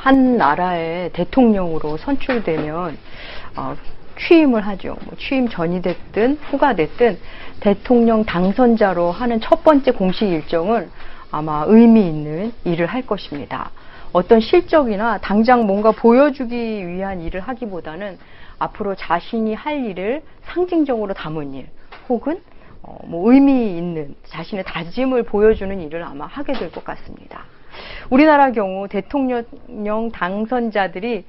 한 나라의 대통령으로 선출되면 취임을 하죠. 뭐 취임 전이 됐든 후가 됐든 대통령 당선자로 하는 첫 번째 공식 일정은 아마 의미 있는 일을 할 것입니다. 어떤 실적이나 당장 뭔가 보여주기 위한 일을 하기보다는 앞으로 자신이 할 일을 상징적으로 담은 일, 혹은 뭐 의미 있는 자신의 다짐을 보여주는 일을 아마 하게 될 것 같습니다. 우리나라 경우 대통령 당선자들이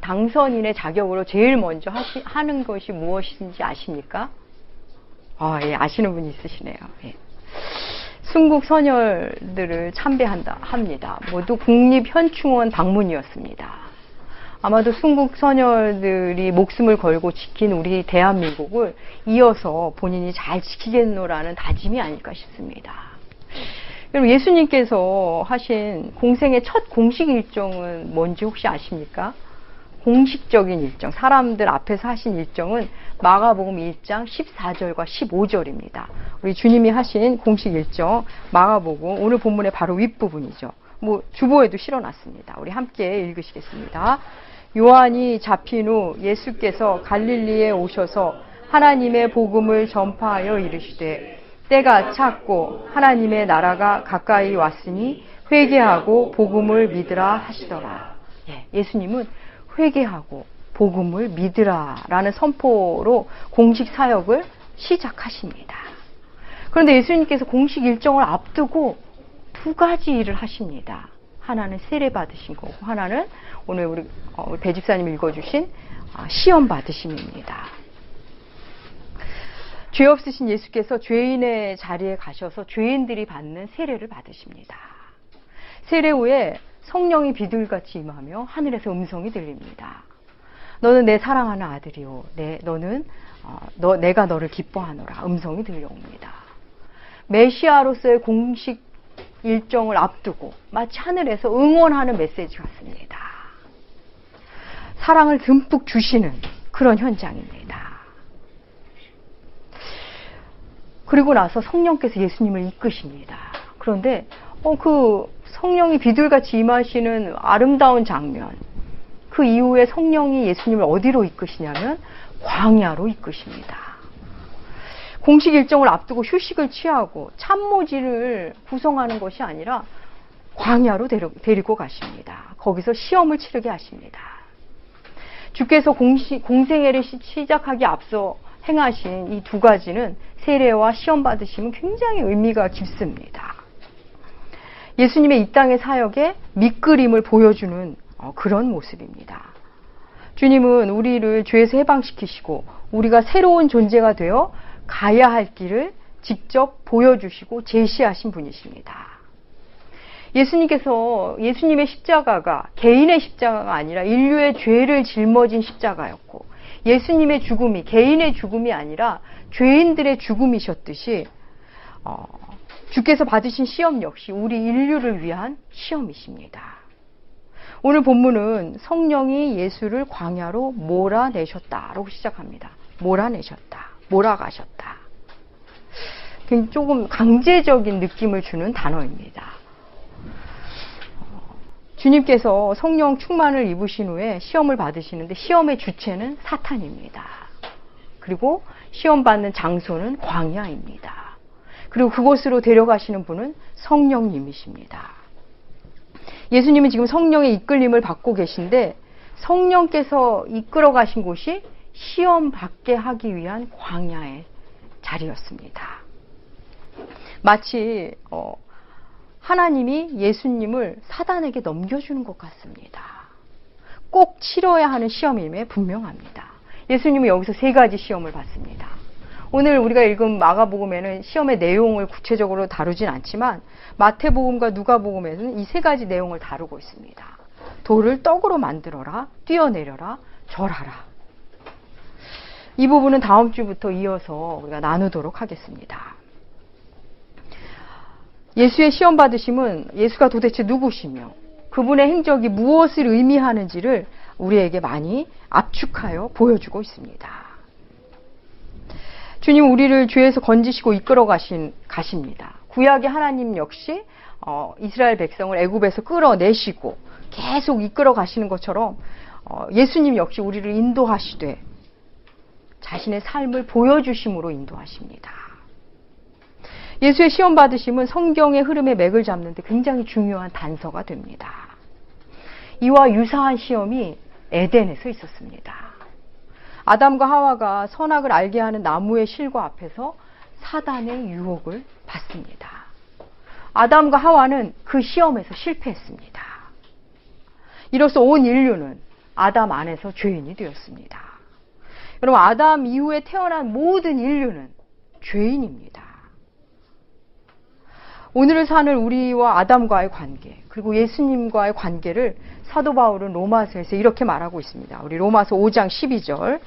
당선인의 자격으로 제일 먼저 하는 것이 무엇인지 아십니까? 예, 아시는 분이 있으시네요. 예. 순국 선열들을 합니다. 모두 국립현충원 방문이었습니다. 아마도 순국 선열들이 목숨을 걸고 지킨 우리 대한민국을 이어서 본인이 잘 지키겠노라는 다짐이 아닐까 싶습니다. 여러분, 예수님께서 하신 공생의 첫 공식 일정은 뭔지 혹시 아십니까? 공식적인 일정, 사람들 앞에서 하신 일정은 마가복음 1장 14절과 15절입니다. 우리 주님이 하신 공식 일정, 마가복음 오늘 본문의 바로 윗부분이죠. 뭐 주보에도 실어놨습니다. 우리 함께 읽으시겠습니다. 요한이 잡힌 후 예수께서 갈릴리에 오셔서 하나님의 복음을 전파하여 이르시되 때가 찼고 하나님의 나라가 가까이 왔으니 회개하고 복음을 믿으라 하시더라. 예수님은 회개하고 복음을 믿으라라는 선포로 공식 사역을 시작하십니다. 그런데 예수님께서 공식 일정을 앞두고 두 가지 일을 하십니다. 하나는 세례 받으신 거고, 하나는 오늘 우리 배 집사님이 읽어주신 시험 받으심입니다. 죄 없으신 예수께서 죄인의 자리에 가셔서 죄인들이 받는 세례를 받으십니다. 세례 후에 성령이 비둘같이 임하며 하늘에서 음성이 들립니다. 너는 내 사랑하는 아들이요, 내가 너를 기뻐하노라. 음성이 들려옵니다. 메시아로서의 공식 일정을 앞두고 마치 하늘에서 응원하는 메시지 같습니다. 사랑을 듬뿍 주시는 그런 현장입니다. 그리고 나서 성령께서 예수님을 이끄십니다. 그런데 그 성령이 비둘같이 임하시는 아름다운 장면, 그 이후에 성령이 예수님을 어디로 이끄시냐면 광야로 이끄십니다. 공식 일정을 앞두고 휴식을 취하고 참모진을 구성하는 것이 아니라 광야로 데리고 가십니다. 거기서 시험을 치르게 하십니다. 주께서 공생애를 시작하기 앞서 행하신 이 두 가지는 세례와 시험 받으심은 굉장히 의미가 깊습니다. 예수님의 이 땅의 사역에 밑그림을 보여주는 그런 모습입니다. 주님은 우리를 죄에서 해방시키시고 우리가 새로운 존재가 되어 가야 할 길을 직접 보여주시고 제시하신 분이십니다. 예수님의 십자가가 개인의 십자가가 아니라 인류의 죄를 짊어진 십자가였고, 예수님의 죽음이 개인의 죽음이 아니라 죄인들의 죽음이셨듯이 주께서 받으신 시험 역시 우리 인류를 위한 시험이십니다. 오늘 본문은 성령이 예수를 광야로 몰아내셨다라고 시작합니다. 몰아가셨다. 조금 강제적인 느낌을 주는 단어입니다. 주님께서 성령 충만을 입으신 후에 시험을 받으시는데 시험의 주체는 사탄입니다. 그리고 시험 받는 장소는 광야입니다. 그리고 그곳으로 데려가시는 분은 성령님이십니다. 예수님은 지금 성령의 이끌림을 받고 계신데 성령께서 이끌어 가신 곳이 시험 받게 하기 위한 광야의 자리였습니다. 마치 하나님이 예수님을 사단에게 넘겨주는 것 같습니다. 꼭 치러야 하는 시험임에 분명합니다. 예수님은 여기서 세 가지 시험을 받습니다. 오늘 우리가 읽은 마가복음에는 시험의 내용을 구체적으로 다루진 않지만 마태복음과 누가복음에는 이 세 가지 내용을 다루고 있습니다. 돌을 떡으로 만들어라, 뛰어내려라, 절하라. 이 부분은 다음 주부터 이어서 우리가 나누도록 하겠습니다. 예수의 시험 받으심은 예수가 도대체 누구시며 그분의 행적이 무엇을 의미하는지를 우리에게 많이 압축하여 보여주고 있습니다. 주님 우리를 죄에서 건지시고 이끌어 가십니다. 구약의 하나님 역시 이스라엘 백성을 애굽에서 끌어내시고 계속 이끌어 가시는 것처럼 예수님 역시 우리를 인도하시되 자신의 삶을 보여주심으로 인도하십니다. 예수의 시험 받으심은 성경의 흐름의 맥을 잡는데 굉장히 중요한 단서가 됩니다. 이와 유사한 시험이 에덴에서 있었습니다. 아담과 하와가 선악을 알게 하는 나무의 실과 앞에서 사단의 유혹을 받습니다. 아담과 하와는 그 시험에서 실패했습니다. 이로써 온 인류는 아담 안에서 죄인이 되었습니다. 여러분, 아담 이후에 태어난 모든 인류는 죄인입니다. 오늘을 사는 우리와 아담과의 관계, 그리고 예수님과의 관계를 사도 바울은 로마서에서 이렇게 말하고 있습니다. 우리 로마서 5장 12절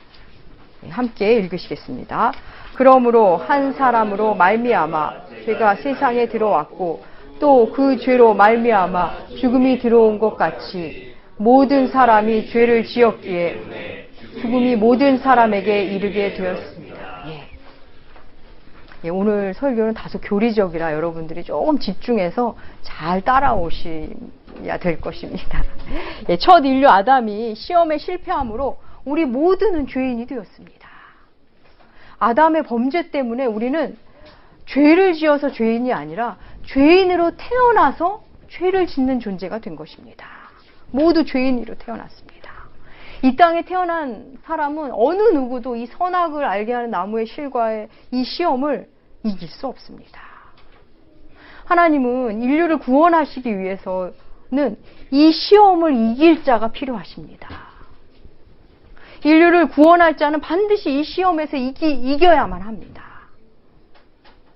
함께 읽으시겠습니다. 그러므로 한 사람으로 말미암아 죄가 세상에 들어왔고 또 그 죄로 말미암아 죽음이 들어온 것 같이 모든 사람이 죄를 지었기에 죽음이 모든 사람에게 이르게 되었습니다. 오늘 설교는 다소 교리적이라 여러분들이 조금 집중해서 잘 따라오셔야 될 것입니다. 첫 인류 아담이 시험에 실패함으로 우리 모두는 죄인이 되었습니다. 아담의 범죄 때문에 우리는 죄를 지어서 죄인이 아니라 죄인으로 태어나서 죄를 짓는 존재가 된 것입니다. 모두 죄인으로 태어났습니다. 이 땅에 태어난 사람은 어느 누구도 이 선악을 알게 하는 나무의 실과의 이 시험을 이길 수 없습니다. 하나님은 인류를 구원하시기 위해서는 이 시험을 이길 자가 필요하십니다. 인류를 구원할 자는 반드시 이 시험에서 이겨야만 합니다.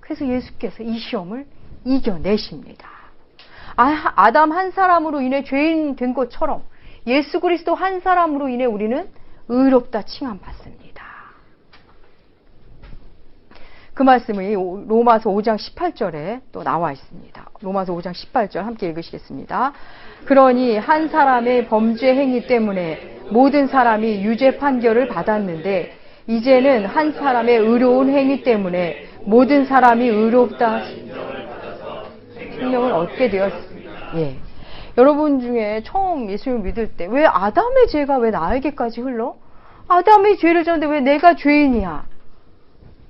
그래서 예수께서 이 시험을 이겨내십니다. 아담 한 사람으로 인해 죄인 된 것처럼 예수 그리스도 한 사람으로 인해 우리는 의롭다 칭함받습니다. 그 말씀이 로마서 5장 18절에 또 나와 있습니다. 로마서 5장 18절 함께 읽으시겠습니다. 그러니 한 사람의 범죄 행위 때문에 모든 사람이 유죄 판결을 받았는데 이제는 한 사람의 의로운 행위 때문에 모든 사람이 의롭다 생명을 얻게 되었습니다. 여러분 중에 처음 예수를 믿을 때 왜 아담의 죄가 왜 나에게까지 흘러? 아담의 죄를 졌는데 왜 내가 죄인이야?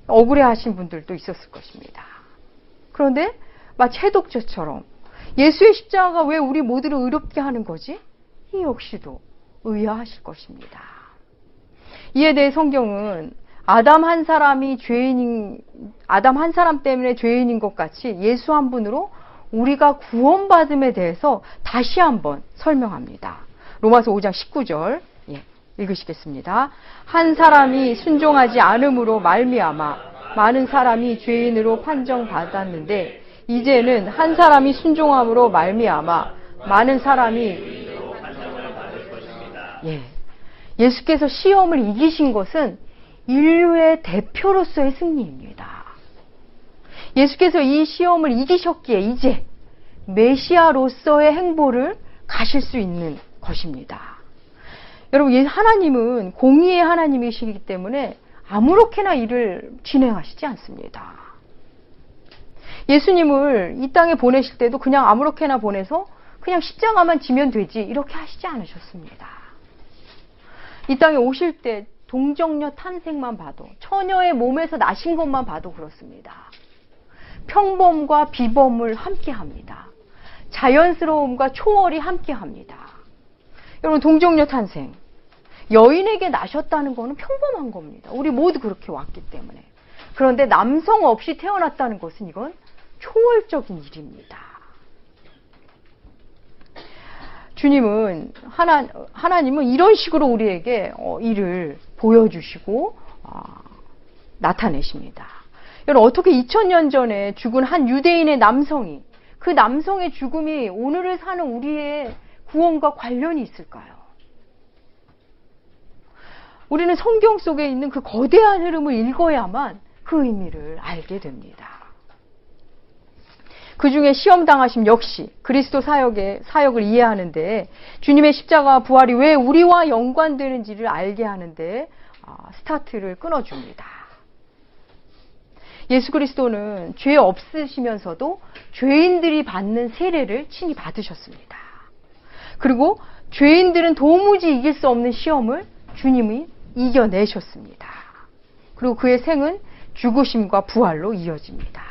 억울해하신 분들도 있었을 것입니다. 그런데 마치 해독제처럼 예수의 십자가가 왜 우리 모두를 의롭게 하는 거지? 이 역시도 의아하실 것입니다. 이에 대해 성경은 아담 한 사람 때문에 죄인인 것 같이 예수 한 분으로 우리가 구원받음에 대해서 다시 한번 설명합니다. 로마서 5장 19절 읽으시겠습니다. 한 사람이 순종하지 않음으로 말미암아 많은 사람이 죄인으로 판정받았는데 이제는 한 사람이 순종함으로 말미암아 많은 사람이 예수께서 시험을 이기신 것은 인류의 대표로서의 승리입니다. 예수께서 이 시험을 이기셨기에 이제 메시아로서의 행보를 가실 수 있는 것입니다. 여러분, 하나님은 공의의 하나님이시기 때문에 아무렇게나 일을 진행하시지 않습니다. 예수님을 이 땅에 보내실 때도 그냥 아무렇게나 보내서 그냥 십자가만 지면 되지 이렇게 하시지 않으셨습니다. 이 땅에 오실 때 동정녀 탄생만 봐도 처녀의 몸에서 나신 것만 봐도 그렇습니다. 평범과 비범을 함께합니다. 자연스러움과 초월이 함께합니다. 여러분, 동정녀 탄생, 여인에게 나셨다는 것은 평범한 겁니다. 우리 모두 그렇게 왔기 때문에. 그런데 남성 없이 태어났다는 것은 이건 초월적인 일입니다. 주님은 하나님은 이런 식으로 우리에게 일을 보여주시고 나타내십니다. 여러분, 어떻게 2000년 전에 죽은 한 유대인의 남성이 그 남성의 죽음이 오늘을 사는 우리의 구원과 관련이 있을까요? 우리는 성경 속에 있는 그 거대한 흐름을 읽어야만 그 의미를 알게 됩니다. 그 중에 시험 당하심 역시 그리스도 사역을 이해하는데 주님의 십자가와 부활이 왜 우리와 연관되는지를 알게 하는데 스타트를 끊어줍니다. 예수 그리스도는 죄 없으시면서도 죄인들이 받는 세례를 친히 받으셨습니다. 그리고 죄인들은 도무지 이길 수 없는 시험을 주님이 이겨내셨습니다. 그리고 그의 생은 죽으심과 부활로 이어집니다.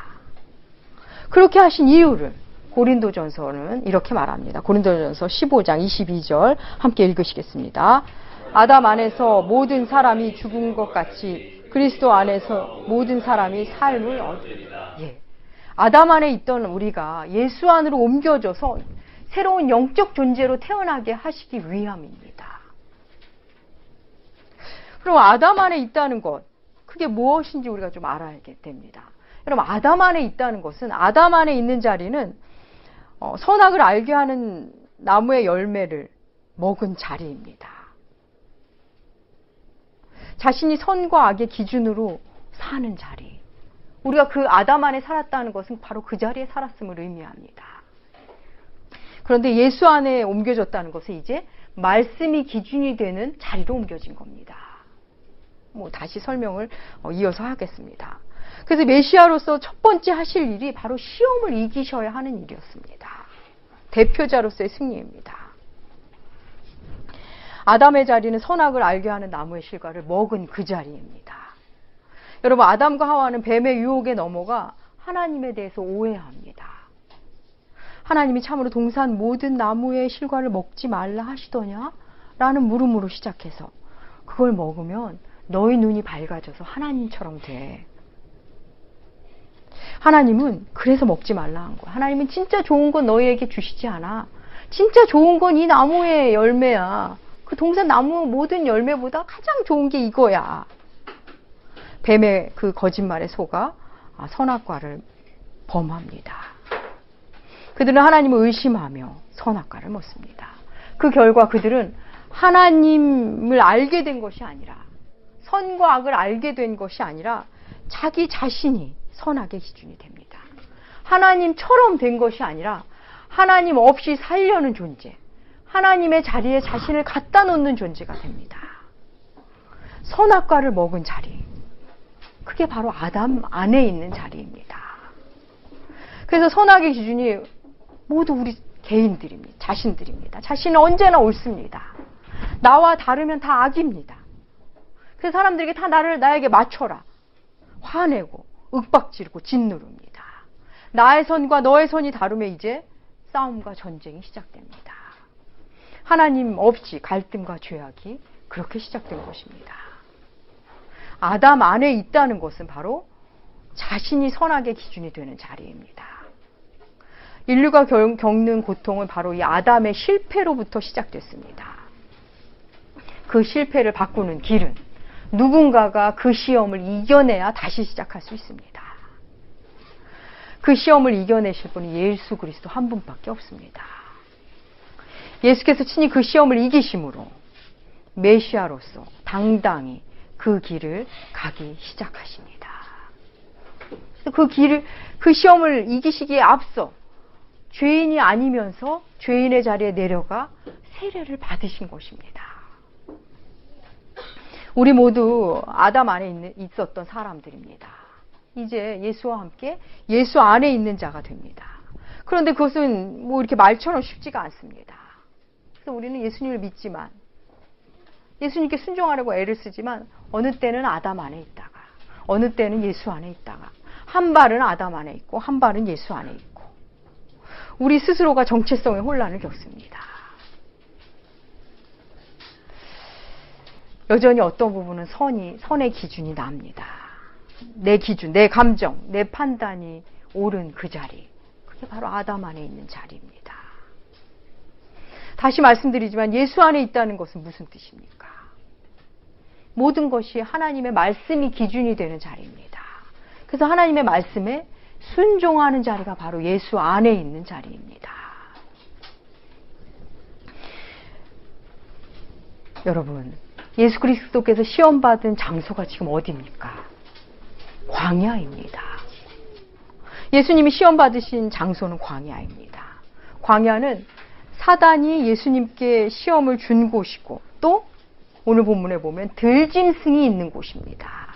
그렇게 하신 이유를 고린도전서는 이렇게 말합니다. 고린도전서 15장 22절 함께 읽으시겠습니다. 아담 안에서 모든 사람이 죽은 것 같이 그리스도 안에서 모든 사람이 삶을 얻으리라. 예. 아담 안에 있던 우리가 예수 안으로 옮겨져서 새로운 영적 존재로 태어나게 하시기 위함입니다. 그럼 아담 안에 있다는 것, 그게 무엇인지 우리가 좀 알아야 됩니다. 여러분, 아담 안에 있다는 것은, 아담 안에 있는 자리는 선악을 알게 하는 나무의 열매를 먹은 자리입니다. 자신이 선과 악의 기준으로 사는 자리. 우리가 그 아담 안에 살았다는 것은 바로 그 자리에 살았음을 의미합니다. 그런데 예수 안에 옮겨졌다는 것은 이제 말씀이 기준이 되는 자리로 옮겨진 겁니다. 다시 설명을 이어서 하겠습니다. 그래서 메시아로서 첫 번째 하실 일이 바로 시험을 이기셔야 하는 일이었습니다. 대표자로서의 승리입니다. 아담의 자리는 선악을 알게 하는 나무의 실과를 먹은 그 자리입니다. 여러분, 아담과 하와는 뱀의 유혹에 넘어가 하나님에 대해서 오해합니다. 하나님이 참으로 동산 모든 나무의 실과를 먹지 말라 하시더냐? 라는 물음으로 시작해서 그걸 먹으면 너희 눈이 밝아져서 하나님처럼 돼. 하나님은 그래서 먹지 말라 한 거야. 하나님은 진짜 좋은 건 너희에게 주시지 않아. 진짜 좋은 건 이 나무의 열매야. 그 동산 나무 모든 열매보다 가장 좋은 게 이거야. 뱀의 그 거짓말에 속아 선악과를 범합니다. 그들은 하나님을 의심하며 선악과를 먹습니다. 그 결과 그들은 하나님을 알게 된 것이 아니라, 선과 악을 알게 된 것이 아니라 자기 자신이 선악의 기준이 됩니다. 하나님처럼 된 것이 아니라 하나님 없이 살려는 존재, 하나님의 자리에 자신을 갖다 놓는 존재가 됩니다. 선악과를 먹은 자리, 그게 바로 아담 안에 있는 자리입니다. 그래서 선악의 기준이 모두 우리 개인들입니다. 자신들입니다. 자신은 언제나 옳습니다. 나와 다르면 다 악입니다. 그래서 사람들에게 다 나에게 맞춰라. 화내고 윽박지르고 짓누릅니다. 나의 선과 너의 선이 다르면 이제 싸움과 전쟁이 시작됩니다. 하나님 없이 갈등과 죄악이 그렇게 시작된 것입니다. 아담 안에 있다는 것은 바로 자신이 선악의 기준이 되는 자리입니다. 인류가 겪는 고통은 바로 이 아담의 실패로부터 시작됐습니다. 그 실패를 바꾸는 길은 누군가가 그 시험을 이겨내야 다시 시작할 수 있습니다. 그 시험을 이겨내실 분이 예수 그리스도 한 분밖에 없습니다. 예수께서 친히 그 시험을 이기심으로 메시아로서 당당히 그 길을 가기 시작하십니다. 그 시험을 이기시기에 앞서 죄인이 아니면서 죄인의 자리에 내려가 세례를 받으신 것입니다. 우리 모두 아담 안에 있었던 사람들입니다. 이제 예수와 함께 예수 안에 있는 자가 됩니다. 그런데 그것은 이렇게 말처럼 쉽지가 않습니다. 그래서 우리는 예수님을 믿지만, 예수님께 순종하려고 애를 쓰지만 어느 때는 아담 안에 있다가 어느 때는 예수 안에 있다가 한 발은 아담 안에 있고 한 발은 예수 안에 있고 우리 스스로가 정체성의 혼란을 겪습니다. 여전히 어떤 부분은 선의 기준이 납니다. 내 기준, 내 감정, 내 판단이 옳은 그 자리, 그게 바로 아담 안에 있는 자리입니다. 다시 말씀드리지만 예수 안에 있다는 것은 무슨 뜻입니까? 모든 것이 하나님의 말씀이 기준이 되는 자리입니다. 그래서 하나님의 말씀에 순종하는 자리가 바로 예수 안에 있는 자리입니다. 여러분, 예수 그리스도께서 시험받은 장소가 지금 어디입니까? 광야입니다. 예수님이 시험받으신 장소는 광야입니다. 광야는 사단이 예수님께 시험을 준 곳이고 또 오늘 본문에 보면 들짐승이 있는 곳입니다.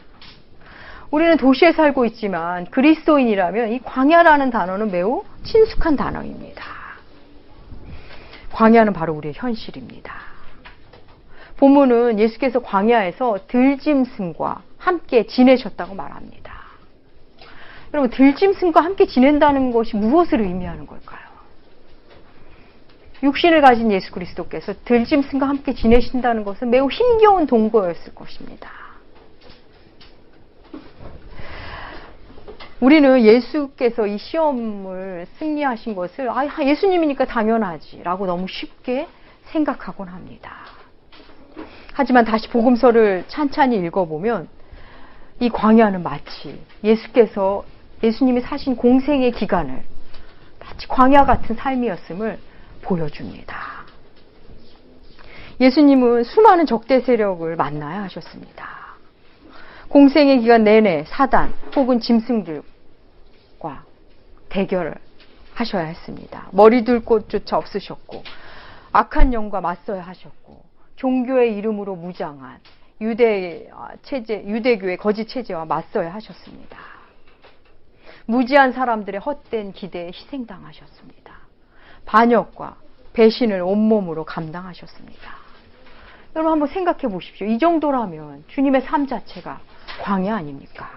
우리는 도시에 살고 있지만 그리스도인이라면 이 광야라는 단어는 매우 친숙한 단어입니다. 광야는 바로 우리의 현실입니다. 본문은 예수께서 광야에서 들짐승과 함께 지내셨다고 말합니다. 여러분, 들짐승과 함께 지낸다는 것이 무엇을 의미하는 걸까요? 육신을 가진 예수 그리스도께서 들짐승과 함께 지내신다는 것은 매우 힘겨운 동거였을 것입니다. 우리는 예수께서 이 시험을 승리하신 것을 예수님이니까 당연하지 라고 너무 쉽게 생각하곤 합니다. 하지만 다시 복음서를 찬찬히 읽어보면 이 광야는 마치 예수님이 사신 공생의 기간을 마치 광야 같은 삶이었음을 보여줍니다. 예수님은 수많은 적대 세력을 만나야 하셨습니다. 공생의 기간 내내 사단 혹은 짐승들과 대결을 하셔야 했습니다. 머리 둘 곳조차 없으셨고 악한 영과 맞서야 하셨고 종교의 이름으로 무장한 유대교의 거짓 체제와 맞서야 하셨습니다. 무지한 사람들의 헛된 기대에 희생당하셨습니다. 반역과 배신을 온몸으로 감당하셨습니다. 여러분 한번 생각해 보십시오. 이 정도라면 주님의 삶 자체가 광야 아닙니까?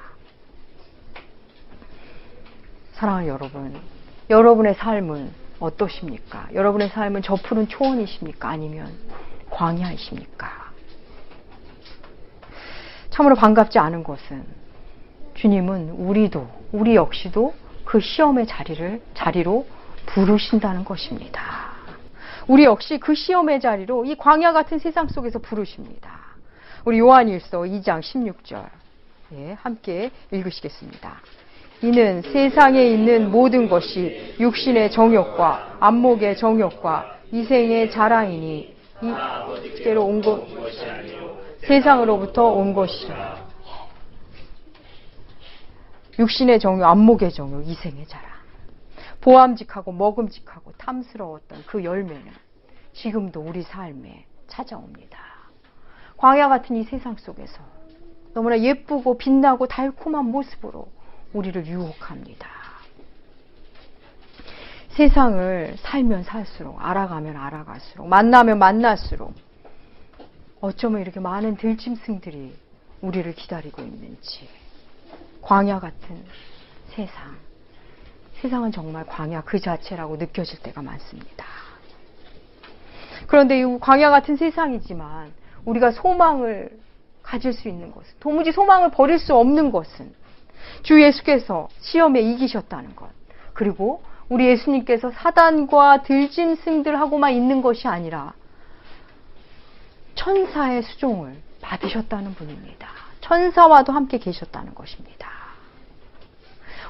사랑하는 여러분, 여러분의 삶은 어떠십니까? 여러분의 삶은 저 푸른 초원이십니까? 아니면 광야이십니까? 참으로 반갑지 않은 것은 주님은 우리 역시도 그 시험의 자리로 부르신다는 것입니다. 우리 역시 그 시험의 자리로 이 광야 같은 세상 속에서 부르십니다. 우리 요한일서 2장 16절 함께 읽으시겠습니다. 이는 세상에 있는 모든 것이 육신의 정욕과 안목의 정욕과 이생의 자랑이니 이때로 온 것 세상으로부터 온 것이라. 육신의 정욕, 안목의 정욕, 이생의 자랑. 보암직하고 먹음직하고 탐스러웠던 그 열매는 지금도 우리 삶에 찾아옵니다. 광야 같은 이 세상 속에서 너무나 예쁘고 빛나고 달콤한 모습으로 우리를 유혹합니다. 세상을 살면 살수록, 알아가면 알아갈수록, 만나면 만날수록 어쩌면 이렇게 많은 들짐승들이 우리를 기다리고 있는지. 광야 같은 세상은 정말 광야 그 자체라고 느껴질 때가 많습니다. 그런데 이 광야 같은 세상이지만 우리가 소망을 가질 수 있는 것은, 도무지 소망을 버릴 수 없는 것은 주 예수께서 시험에 이기셨다는 것, 그리고 우리 예수님께서 사단과 들짐승들하고만 있는 것이 아니라 천사의 수종을 받으셨다는 분입니다. 천사와도 함께 계셨다는 것입니다.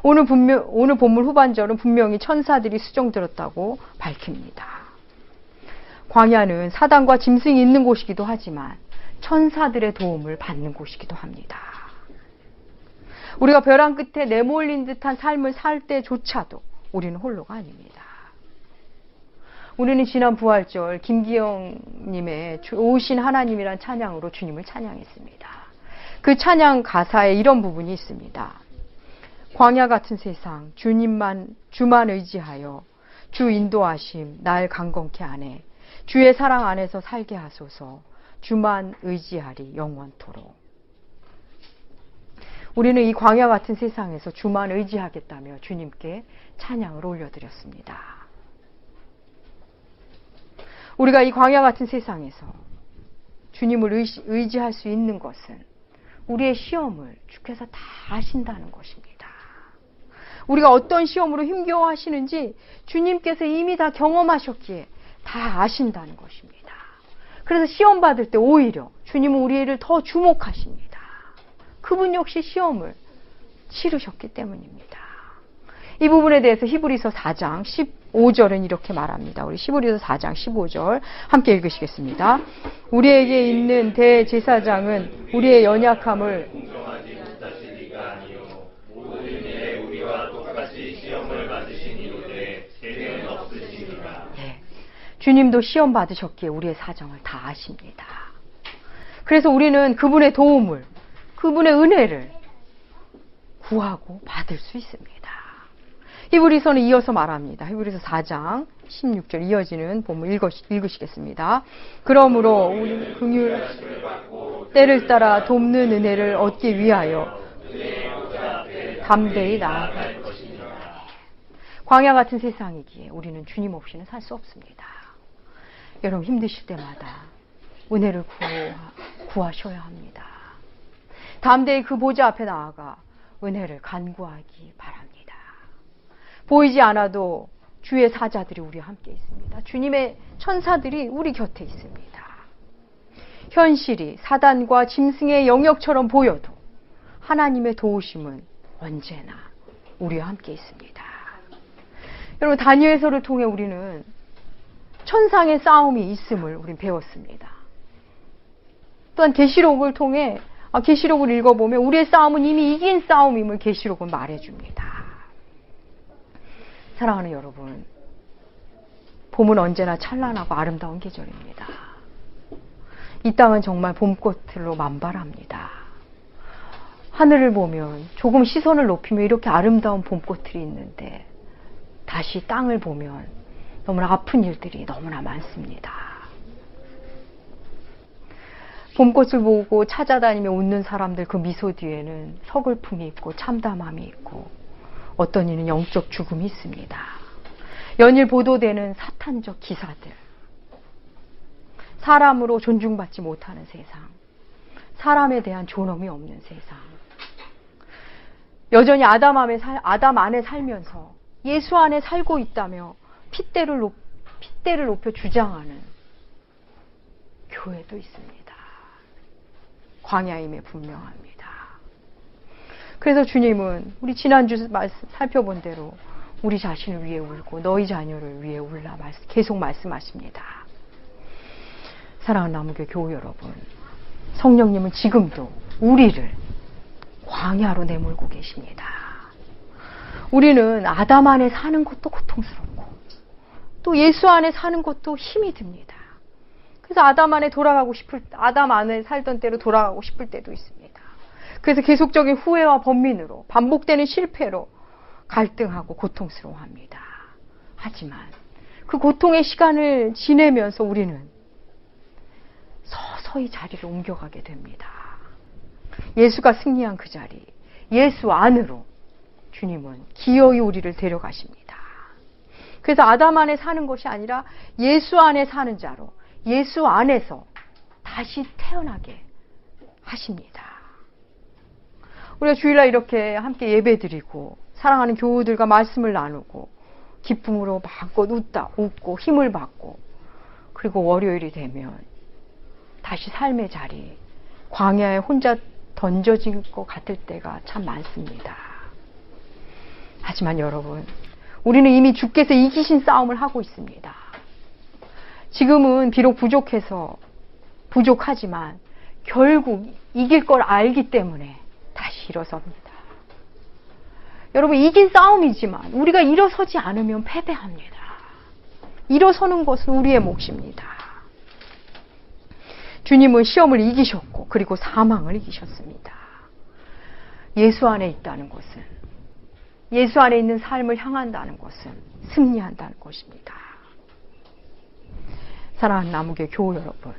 오늘 본문 후반절은 분명히 천사들이 수종들었다고 밝힙니다. 광야는 사단과 짐승이 있는 곳이기도 하지만 천사들의 도움을 받는 곳이기도 합니다. 우리가 벼랑 끝에 내몰린 듯한 삶을 살 때조차도 우리는 홀로가 아닙니다. 우리는 지난 부활절 김기영님의 오신 하나님이란 찬양으로 주님을 찬양했습니다. 그 찬양 가사에 이런 부분이 있습니다. 광야 같은 세상 주만 의지하여 주 인도하심 날 강건케 하네. 주의 사랑 안에서 살게 하소서. 주만 의지하리 영원토록. 우리는 이 광야 같은 세상에서 주만 의지하겠다며 주님께 찬양을 올려드렸습니다. 우리가 이 광야 같은 세상에서 주님을 의지할 수 있는 것은 우리의 시험을 주께서 다 아신다는 것입니다. 우리가 어떤 시험으로 힘겨워하시는지 주님께서 이미 다 경험하셨기에 다 아신다는 것입니다. 그래서 시험 받을 때 오히려 주님은 우리를 더 주목하십니다. 그분 역시 시험을 치르셨기 때문입니다. 이 부분에 대해서 히브리서 4장 15절은 이렇게 말합니다. 우리 히브리서 4장 15절 함께 읽으시겠습니다. 우리에게 있는 대제사장은 우리의 연약함을 주님도 시험 받으셨기에 우리의 사정을 다 아십니다. 그래서 우리는 그분의 도움을, 그분의 은혜를 구하고 받을 수 있습니다. 히브리서는 이어서 말합니다. 히브리서 4장 16절 이어지는 본문 읽으시겠습니다. 그러므로 우리 긍휼 때를 따라 돕는 은혜를 얻기 위하여 담대히 나아갈 것입니다. 광야 같은 세상이기에 우리는 주님 없이는 살 수 없습니다. 여러분 힘드실 때마다 은혜를 구하셔야 합니다. 담대히 그 보좌 앞에 나아가 은혜를 간구하기 바랍니다. 보이지 않아도 주의 사자들이 우리와 함께 있습니다. 주님의 천사들이 우리 곁에 있습니다. 현실이 사단과 짐승의 영역처럼 보여도 하나님의 도우심은 언제나 우리와 함께 있습니다. 여러분 다니엘서를 통해 우리는 천상의 싸움이 있음을 우리는 배웠습니다. 또한 계시록을 통해 계시록을 읽어보면 우리의 싸움은 이미 이긴 싸움임을 계시록은 말해줍니다. 사랑하는 여러분, 봄은 언제나 찬란하고 아름다운 계절입니다. 이 땅은 정말 봄꽃들로 만발합니다. 하늘을 보면 조금 시선을 높이면 이렇게 아름다운 봄꽃들이 있는데 다시 땅을 보면 너무나 아픈 일들이 너무나 많습니다. 봄꽃을 보고 찾아다니며 웃는 사람들 그 미소 뒤에는 서글픔이 있고 참담함이 있고 어떤 이는 영적 죽음이 있습니다. 연일 보도되는 사탄적 기사들, 사람으로 존중받지 못하는 세상, 사람에 대한 존엄이 없는 세상, 여전히 아담 안에 살면서 예수 안에 살고 있다며 핏대를 높여 주장하는 교회도 있습니다. 광야임에 분명합니다. 그래서 주님은 우리 지난주 살펴본 대로 우리 자신을 위해 울고 너희 자녀를 위해 울라 계속 말씀하십니다. 사랑하는 나무교회 교우 여러분, 성령님은 지금도 우리를 광야로 내몰고 계십니다. 우리는 아담 안에 사는 것도 고통스럽고 또 예수 안에 사는 것도 힘이 듭니다. 그래서 아담 안에 살던 때로 돌아가고 싶을 때도 있습니다. 그래서 계속적인 후회와 번민으로 반복되는 실패로 갈등하고 고통스러워합니다. 하지만 그 고통의 시간을 지내면서 우리는 서서히 자리를 옮겨가게 됩니다. 예수가 승리한 그 자리, 예수 안으로 주님은 기어이 우리를 데려가십니다. 그래서 아담 안에 사는 것이 아니라 예수 안에 사는 자로 예수 안에서 다시 태어나게 하십니다. 우리가 주일날 이렇게 함께 예배드리고 사랑하는 교우들과 말씀을 나누고 기쁨으로 마음껏 웃고 힘을 받고 그리고 월요일이 되면 다시 삶의 자리, 광야에 혼자 던져진 것 같을 때가 참 많습니다. 하지만 여러분, 우리는 이미 주께서 이기신 싸움을 하고 있습니다. 지금은 비록 부족하지만 결국 이길 걸 알기 때문에 다시 일어섭니다. 여러분, 이긴 싸움이지만 우리가 일어서지 않으면 패배합니다. 일어서는 것은 우리의 몫입니다. 주님은 시험을 이기셨고 그리고 사망을 이기셨습니다. 예수 안에 있다는 것은, 예수 안에 있는 삶을 향한다는 것은 승리한다는 것입니다. 사랑하는 나무교회 교우 여러분,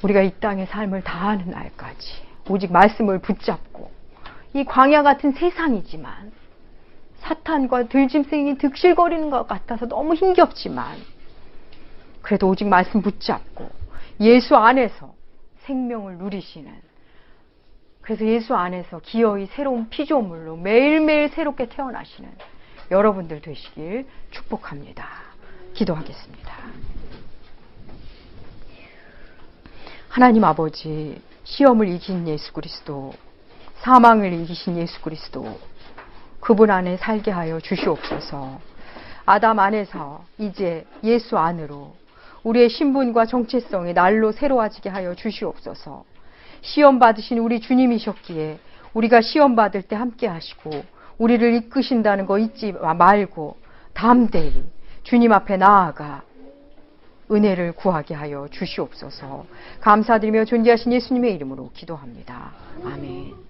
우리가 이 땅의 삶을 다하는 날까지 오직 말씀을 붙잡고 이 광야 같은 세상이지만 사탄과 들짐승이 득실거리는 것 같아서 너무 힘겹지만 그래도 오직 말씀 붙잡고 예수 안에서 생명을 누리시는, 그래서 예수 안에서 기어이 새로운 피조물로 매일매일 새롭게 태어나시는 여러분들 되시길 축복합니다. 기도하겠습니다. 하나님 아버지, 시험을 이긴 예수 그리스도, 사망을 이기신 예수 그리스도, 그분 안에 살게 하여 주시옵소서. 아담 안에서 이제 예수 안으로 우리의 신분과 정체성이 날로 새로워지게 하여 주시옵소서. 시험 받으신 우리 주님이셨기에 우리가 시험 받을 때 함께 하시고 우리를 이끄신다는 거 잊지 말고 담대히 주님 앞에 나아가 은혜를 구하게 하여 주시옵소서. 감사드리며 존귀하신 예수님의 이름으로 기도합니다. 아멘.